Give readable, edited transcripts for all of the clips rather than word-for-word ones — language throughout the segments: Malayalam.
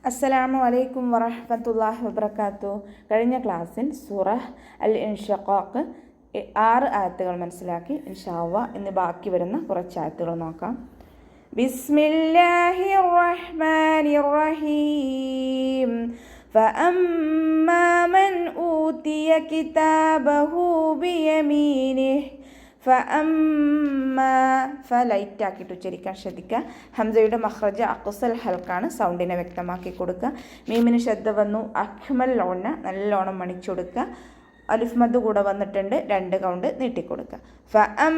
അസ്സലാമു അലൈക്കും വറഹ്മത്തുള്ളാഹി വബറകാതുഹു. കഴിഞ്ഞ ക്ലാസ്സിൽ സൂറ അൽ ഇൻഷിഖാഖ് 6 ആയത്തുകൾ മനസ്സിലാക്കി. ഇൻഷാ അല്ലാഹ് ഇന്ന് ബാക്കി വരുന്ന കുറച്ച് ആയത്തുകൾ നോക്കാം. ബിസ്മില്ലാഹിർ റഹ്മാനിർ റഹീം. ഫഅമ്മാ മൻ ഊതിയ കിതാബഹു ബിയമീനിഹി ലൈറ്റാക്കിയിട്ട് ഉച്ചരിക്കാൻ ശ്രദ്ധിക്കുക. ഹംസയുടെ മഖ്റജ് അഖ്സൽ ഹൽക്കാണ്. സൗണ്ടിനെ വ്യക്തമാക്കി കൊടുക്കുക. മീമിന് ശബ്ദ വന്നു. അഖ്മൽ ലോണ നല്ലോണം മണിച്ചു കൊടുക്കുക. അലിഫ് മദ് കൂടെ വന്നിട്ടുണ്ട്. 2 കൗണ്ട് നീട്ടിക്കൊടുക്കുക. ഫഅമ്മാമൻ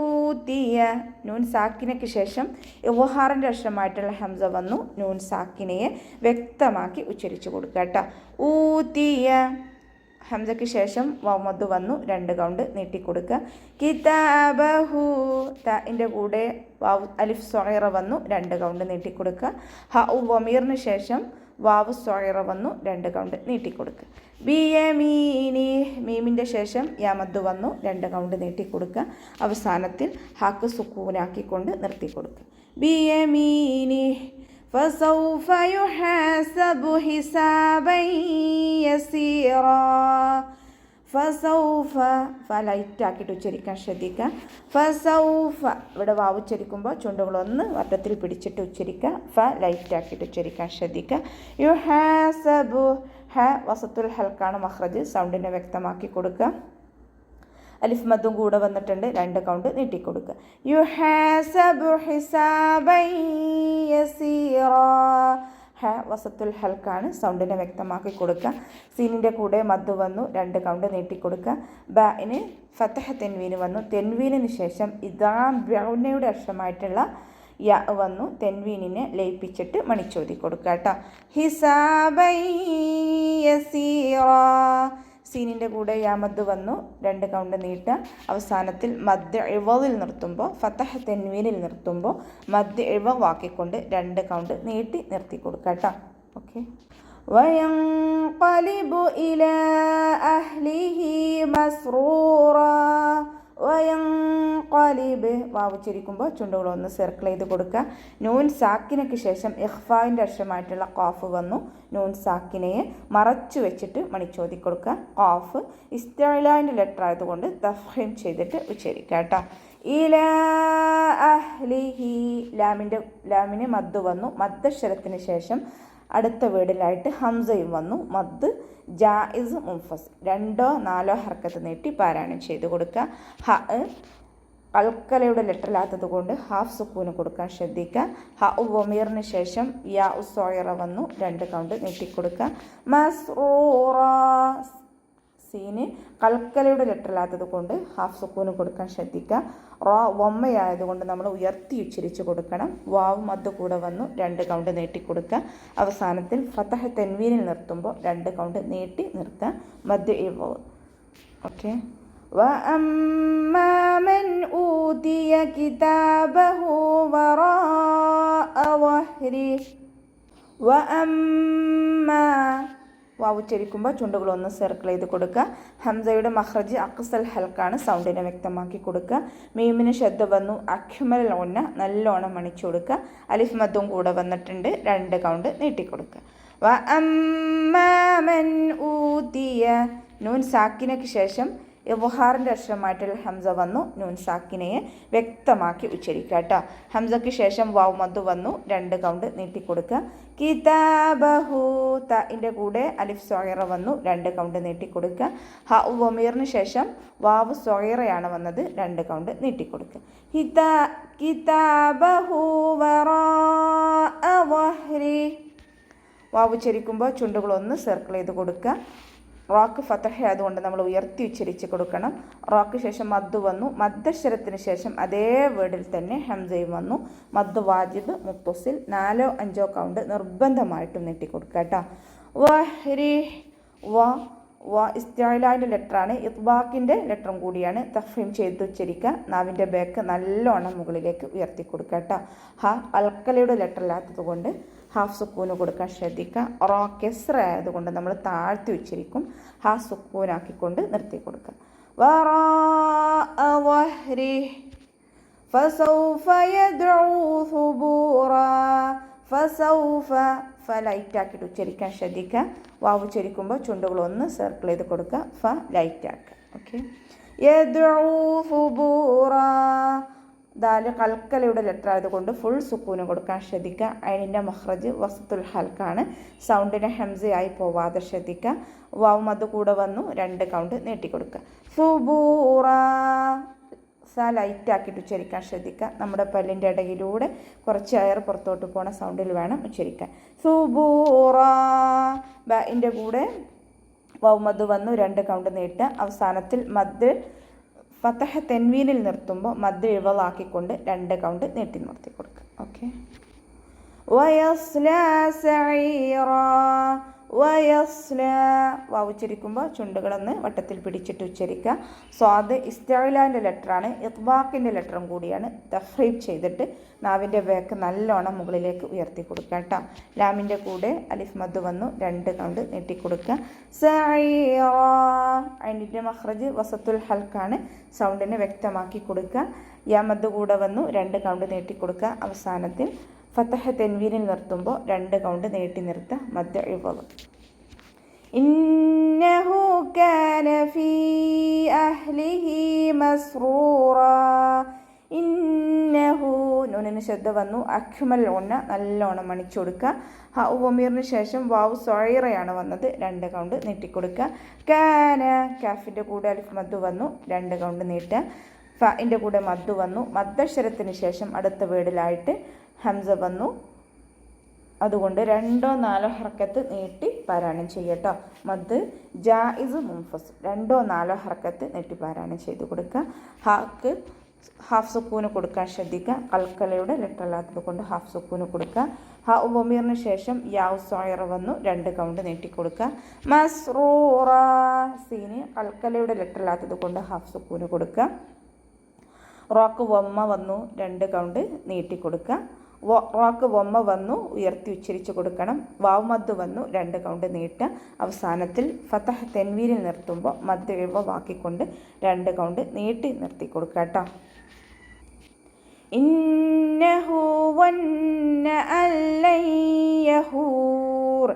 ഊതിയ നൂൻ സാക്കിനയ്ക്ക് ശേഷം ഇദ്ഹാറിൻ്റെ അക്ഷരമായിട്ടുള്ള ഹംസ വന്നു. നൂൻ സാക്കിനയെ വ്യക്തമാക്കി ഉച്ചരിച്ചു കൊടുക്കുക കേട്ടോ. ഊതിയ ഹംസയ്ക്ക് ശേഷം വമദ് വന്നു. 2 കൗണ്ട് നീട്ടിക്കൊടുക്കുക. കിതാബഹു തഇൻ്റെ കൂടെ വാവ് അലിഫ് സ്വഗീറ വന്നു. 2 കൗണ്ട് നീട്ടിക്കൊടുക്കുക. ഹ വമീറിന് ശേഷം വാവ് സ്വഗീറ വന്നു. 2 കൗണ്ട് നീട്ടിക്കൊടുക്കുക. ബിയമീനി മീമിൻ്റെ ശേഷം യമദ് വന്നു. 2 കൗണ്ട് നീട്ടിക്കൊടുക്കുക. അവസാനത്തിൽ ഹക്ക് സുക്കൂനാക്കിക്കൊണ്ട് നിർത്തിക്കൊടുക്കുക. ബിയമീനി فسوف يحاسب حسابا يسيرا. ഫസൗഫ ലൈറ്റാക്കിയിട്ട് ഉച്ചരിക്കാൻ ശ്രദ്ധിക്കുക. ഫസൗഫ ഇവിടെ വാവ് ഉച്ചരിക്കുമ്പോൾ ചുണ്ടുകളൊന്ന് വട്ടത്തിൽ പിടിച്ചിട്ട് ഉച്ചരിക്കുക. ലൈറ്റാക്കിയിട്ട് ഉച്ചരിക്കാൻ ശ്രദ്ധിക്കുക. യുഹാസബു വസത്തുൽ ഹൽക്കാണ് മഖ്റജ്. സൗണ്ടിനെ വ്യക്തമാക്കി കൊടുക്കുക. അലിഫ് മദ്ദും കൂടെ വന്നിട്ടുണ്ട്. 2 കൗണ്ട് നീട്ടിക്കൊടുക്കുക. യുഹാസബു ഹിസാബൻ യസീറാ. വസത്തുൽ ഹൽക്കാണ്. സൗണ്ടിനെ വ്യക്തമാക്കി കൊടുക്കുക. സീനിൻ്റെ കൂടെ മദ്ദ് വന്നു. 2 കൗണ്ട് നീട്ടിക്കൊടുക്കുക. ബഇന് ഫതഹ തെൻവീന് വന്നു. തെൻവീനിന് ശേഷം ഇദാം ബ്യൗനയുടെ അക്ഷരമായിട്ടുള്ള യ വന്നു. തെൻവീനിനെ ലയിപ്പിച്ചിട്ട് മണിച്ചോതി കൊടുക്കുക കേട്ടോ. ഹിസാബൻ യസീറാ. സീനിൻ്റെ കൂടെ യാമദ് വന്നു. 2 കൗണ്ട് നീട്ടുക. അവസാനത്തിൽ മദ് ഇവദിൽ നിർത്തുമ്പോൾ ഫതഹ തെൻവീനിൽ നിർത്തുമ്പോൾ മദ് ഇവവാക്കിക്കൊണ്ട് 2 കൗണ്ട് നീട്ടി നിർത്തി കൊടുക്കുക കേട്ടോ. ഓക്കെ. വയൻഖലിബു ഇലാ അഹ്ലിഹി മസ്റൂറാ. വയൻഖലിബ് വാവ് ഉച്ചരിക്കുമ്പോൾ ചുണ്ടുകളൊന്ന് സർക്കിൾ ചെയ്ത് കൊടുക്കുക. നൂൻ സാക്കിനയ്ക്ക് ശേഷം ഇഖ്ഫായിൻ്റെ അക്ഷരമായിട്ടുള്ള ഖാഫ് വന്നു. നൂൻ സാക്കിനയെ മറച്ചു വെച്ചിട്ട് മണിച്ചോതി കൊടുക്കുക. ഖാഫ് ഇസ്തിഅലാൻ്റെ ലെറ്റർ ആയതുകൊണ്ട് തഫ്ഹീം ചെയ്തിട്ട് ഉച്ചരിക്കുക കേട്ടോ. ഇലാ അഹ്ലിഹി ലാമിന് മദ് വന്നു. മദ്ദക്ഷരത്തിന് ശേഷം അടുത്ത വേർഡിലായിട്ട് ഹംസയും വന്നു. മദ് ജായിസ് മുൻഫസിൽ 2 4 ഹർക്കത്ത് നീട്ടി പാരായണം ചെയ്ത് കൊടുക്കുക. ഹ അൽക്കലയുടെ ലെറ്ററിലാത്തത് കൊണ്ട് ഹാഫ് സുക്കൂന് കൊടുക്കാൻ ശ്രദ്ധിക്കുക. ഹ വമീറിന് ശേഷം യാ സ്വഗീറ വന്നു. 2 കൗണ്ട് നീട്ടിക്കൊടുക്കുക. മസ്റൂറ സീന് കൽക്കലയുടെ ലെറ്ററിലാത്തത് കൊണ്ട് ഹാഫ് സുക്കൂന് കൊടുക്കാൻ ശ്രദ്ധിക്കുക. റോ വമ്മയായതുകൊണ്ട് നമ്മൾ ഉയർത്തി ഉച്ചരിച്ച് കൊടുക്കണം. വാവ് മദ് കൂടെ വന്നു. 2 കൗണ്ട് നീട്ടിക്കൊടുക്കുക. അവസാനത്തിൽ ഫതഹ തെൻവീനിൽ നിർത്തുമ്പോൾ 2 കൗണ്ട് നീട്ടി നിർത്തുക. മദ് ഇവ. ഓക്കെ. വഅമ്മാ മൻ ഊതിയ കിതാബഹു വറാഅ വഹ്രിഹി. വഅമ്മാ വാവ് ഉച്ചരിക്കുമ്പോൾ ചുണ്ടുകളൊന്ന് സർക്കിൾ ചെയ്ത് കൊടുക്കുക. ഹംസയുടെ മഖ്റജ് അഖ്സൽ ഹൽക്കാണ്. സൗണ്ടിനെ വ്യക്തമാക്കി കൊടുക്കുക. മീമിന് ശബ്ദ വന്നു. അഖ്മൽ ലോണ നല്ലോണം മണിച്ചു കൊടുക്കുക. അലിഫ് മദ്ദും കൂടെ വന്നിട്ടുണ്ട്. 2 കൗണ്ട് നീട്ടിക്കൊടുക്കുക. വഅമ്മാ മൻ ഊതിയ നൂൻ സാക്കിനയ്ക്ക് ശേഷം ഇദ്ഹാറിൻ്റെ അക്ഷരമായിട്ടുള്ള ഹംസ വന്നു. നൂൻ സാക്കിനയെ വ്യക്തമാക്കി ഉച്ചരിക്കുക കേട്ടോ. ഹംസയ്ക്ക് ശേഷം വാവ് മദ് വന്നു. 2 കൗണ്ട് നീട്ടിക്കൊടുക്കുക. കിതാബഹു തഇൻ്റെ കൂടെ അലിഫ് സ്വഗീറ വന്നു. 2 കൗണ്ട് നീട്ടിക്കൊടുക്കുക. ഹ വമീറിന് ശേഷം വാവ് സ്വഗീറയാണ് വന്നത്. 2 കൗണ്ട് നീട്ടിക്കൊടുക്കുക. കിതാബഹു വറാഅ വഹ്രി. വാവ് ഉച്ചരിക്കുമ്പോൾ ചുണ്ടുകളൊന്ന് സർക്കിൾ ചെയ്ത് കൊടുക്കുക. റാക്ക് ഫതഹ ആയതുകൊണ്ട് നമ്മൾ ഉയർത്തി ഉച്ചരിച്ച് കൊടുക്കണം. റാക്ക് ശേഷം മദ് വന്നു. മദ്ദക്ഷരത്തിന് ശേഷം അതേ വേർഡിൽ തന്നെ ഹംസയും വന്നു. മദ് വാജിബ് മുത്തസിൽ 4 5 കൗണ്ട് നിർബന്ധമായിട്ടും നീട്ടിക്കൊടുക്കുക കേട്ടോ. വഹ്രി ഇസ്തിഅലാൻ്റെ ലെറ്ററാണ്. ഇത്ബാക്കിൻ്റെ ലെറ്ററും കൂടിയാണ്. തഫ്ഹീം ചെയ്ത് ഉച്ചരിക്കുക. നാവിൻ്റെ ബാക്ക് നല്ലോണം മുകളിലേക്ക് ഉയർത്തി കൊടുക്കുക കേട്ടോ. ഹ അൽക്കലയുടെ ലെറ്ററില്ലാത്തത് കൊണ്ട് ഹാഫ് സുക്കൂന് കൊടുക്കാൻ ശ്രദ്ധിക്കുക. റോ കെസ്റ ആയതുകൊണ്ട് നമ്മൾ താഴ്ത്തി ഉച്ചരിക്കും. ഹാ സുക്കൂനാക്കിക്കൊണ്ട് നിർത്തി കൊടുക്കുക. വറാഅ വഹ്രിഹി ഫസൗഫ യദ്ഉ സുബൂറാ. ഫസൗഫ, ഫ ലൈറ്റാക്കിയിട്ട് ഉച്ചരിക്കാൻ ശ്രദ്ധിക്കുക. വാവ് ഉച്ചരിക്കുമ്പോൾ ചുണ്ടുകൾ ഒന്ന് സർക്കിൾ ചെയ്ത് കൊടുക്കുക. ഫ ലൈറ്റാക്കുക. ഓക്കെ. യദ്ഉ സുബൂറ, ദാല് കൽക്കലയുടെ ലെറ്റർ ആയതുകൊണ്ട് ഫുൾ സുക്കൂന് കൊടുക്കാൻ ശ്രദ്ധിക്കുക. അതിൻ്റെ മഖ്റജ് വസത്തുൽ ഹൽക്കാണ്. സൗണ്ടിനെ ഹംസയായി പോവാതെ ശ്രദ്ധിക്കുക. വാവ് മദ് കൂടെ വന്നു 2 കൗണ്ട് നീട്ടിക്കൊടുക്കുക. സുബൂറ, സ ലൈറ്റാക്കിയിട്ട് ഉച്ചരിക്കാൻ ശ്രദ്ധിക്കുക. നമ്മുടെ പല്ലിൻ്റെ ഇടയിലൂടെ കുറച്ച് എയർ പുറത്തോട്ട് പോണ സൗണ്ടിൽ വേണം ഉച്ചരിക്കാൻ. സുബൂറ, ബിൻ്റെ കൂടെ വാവ് മദ് വന്നു 2 കൗണ്ട് നീട്ടുക. അവസാനത്തിൽ മദ് ഫതഹ തെൻവീനിൽ നിർത്തുമ്പോൾ മദ് ഇവളാക്കിക്കൊണ്ട് 2 കൗണ്ട് നീട്ടി നിർത്തി കൊടുക്കുക. ഓക്കെ. വയസ്ല സഈറ, വയസ്ല, വാവ് ഉച്ചരിക്കുമ്പോൾ ചുണ്ടുകളൊന്ന് വട്ടത്തിൽ പിടിച്ചിട്ട് ഉച്ചരിക്കുക. സ്വാദ് ഇസ്തിഅലാൻ്റെ ലെറ്ററാണ്, ഇത്ബാഖിൻ്റെ ലെറ്ററും കൂടിയാണ്. തഫ്രീബ് ചെയ്തിട്ട് നാവിൻ്റെ ബാക്ക് നല്ലോണം മുകളിലേക്ക് ഉയർത്തി കൊടുക്കുക കേട്ടോ. ലാമിൻ്റെ കൂടെ അലിഫ് മദ് വന്നു 2 കൗണ്ട് നീട്ടിക്കൊടുക്കുക. സഈറ, അതിൻ്റെ മഖ്റജ് വസത്തുൽ ഹൽക്കാണ്. സൗണ്ടിനെ വ്യക്തമാക്കി കൊടുക്കുക. യാ മദ് കൂടെ വന്നു 2 കൗണ്ട് നീട്ടിക്കൊടുക്കുക. അവസാനത്തിൽ ഫതഹ തെൻവീനിൽ നിർത്തുമ്പോൾ 2 കൗണ്ട് നീട്ടി നിർത്തുക. മദ് ഇവള്. ഇന്നഹു കാന ഫീ അഹ്ലിഹി മസ്റൂറ, ഇന്നഹു, നൂനിന് ശബ്ദ വന്നു. അക്മൽ ഉന്ന നല്ലോണം മണിച്ചു കൊടുക്കുക. ഹ ഉമീറിന് ശേഷം വാവ് സഈറയാണ് വന്നത്. 2 കൗണ്ട് നീട്ടിക്കൊടുക്കുക. കാന, കാഫിൻ്റെ കൂടെ അലിഫ് മദ് വന്നു 2 കൗണ്ട് നീട്ടുക. ഫഇൻ്റെ കൂടെ മദ് വന്നു. മദ്ദക്ഷരത്തിന് ശേഷം അടുത്ത വേർഡിലായിട്ട് ഹംസ വന്നു. അതുകൊണ്ട് 2-4 ഹർക്കത്ത് നീട്ടി പാരായണം ചെയ്യട്ടോ. മദ് ജായിസ് മുൻഫസ് 2-4 ഹർക്കത്ത് നീട്ടി പാരായണം ചെയ്ത് കൊടുക്കുക. ഹാക്ക് ഹാഫ് സുക്കൂന് കൊടുക്കാൻ ശ്രദ്ധിക്കുക. കൽക്കലയുടെ ലെറ്റർ അല്ലാത്തത് കൊണ്ട് ഹാഫ് സുക്കൂന് കൊടുക്കുക. ഹ ഉമീറിന് ശേഷം യാവ് സഈറ വന്നു 2 കൗണ്ട് നീട്ടിക്കൊടുക്കുക. മസ്റൂറ, സീന് കൽക്കലയുടെ ലെറ്റർ അല്ലാത്തത് കൊണ്ട് ഹാഫ് സുക്കൂന് കൊടുക്കുക. റോക്ക് വമ്മ വന്നു 2 കൗണ്ട് നീട്ടിക്കൊടുക്കുക. റോക്ക് വമ്മ വന്നു ഉയർത്തി ഉച്ചരിച്ച് കൊടുക്കണം. വാവ് മദ് വന്നു 2 കൗണ്ട് നീട്ടുക. അവസാനത്തിൽ ഫതഹ തെൻവീനിൽ നിർത്തുമ്പോൾ മദ് ഇവവാക്കിക്കൊണ്ട് 2 കൗണ്ട് നീട്ടി നിർത്തി കൊടുക്കുക കേട്ടോ. ഇന്നഹു വന്ന അല്ലൻ യഹൂർ,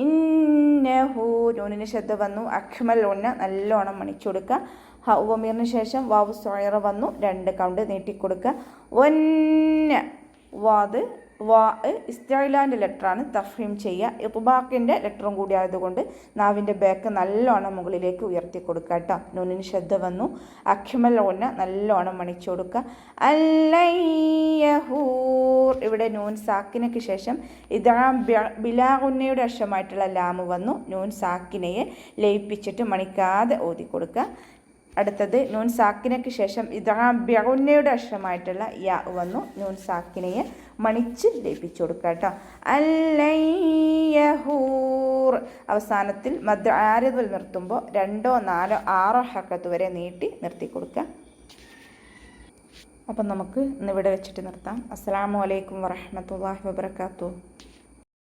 ഇന്നഹു, നൂനിന് ശബ്ദ വന്നു. അക്മൽ ഉന്ന നല്ലോണം മണിച്ചു കൊടുക്കുക. ഹ ഉമീറിന് ശേഷം വാവ് സഈറ വന്നു 2 കൗണ്ട് നീട്ടിക്കൊടുക്കുക. വന്ന, വാദ് വാ ഇസ്തിഅലാൻ്റെ ലെറ്ററാണ്. തഫ്ഹീം ചെയ്യുക. ഇത്ബാഖിൻ്റെ ലെറ്ററും കൂടി ആയതുകൊണ്ട് നാവിൻ്റെ ബാക്ക് നല്ലോണം മുകളിലേക്ക് ഉയർത്തി കൊടുക്കുക കേട്ടോ. നൂനിന് ശബ്ദ വന്നു. അക്മൽ ഉന്ന നല്ലോണം മണിച്ചു കൊടുക്കുക. അല്ലൻ യഹൂർ, ഇവിടെ നൂൻ സാക്കിനയ്ക്ക് ശേഷം ഇദ്ഗാം ബിലാ ഗുന്നയുടെ അക്ഷരമായിട്ടുള്ള ലാമ് വന്നു. നൂൻ സാക്കിനയെ ലയിപ്പിച്ചിട്ട് മണിക്കാതെ ഓതി കൊടുക്കുക. അടുത്തത് നൂൻ സാക്കിനയ്ക്ക് ശേഷം ഇദ്ഗാം ബിഗുന്നയുടെ അക്ഷരമായിട്ടുള്ള യാ വന്നു. നൂൻ സാക്കിനയെ മണിച്ച് ലയിപ്പിച്ചു കൊടുക്കുക കേട്ടോ. അല്ലൻ യഹൂർ, അവസാനത്തിൽ മദ് ആരിദിൽ നിർത്തുമ്പോൾ 2-4-6 ഹർക്കത്ത് വരെ നീട്ടി നിർത്തി കൊടുക്കുക. അപ്പം നമുക്ക് ഇന്നിവിടെ വെച്ചിട്ട് നിർത്താം. അസ്സലാമു അലൈക്കും വറഹ്മത്തുള്ളാഹി വബറകാതുഹു.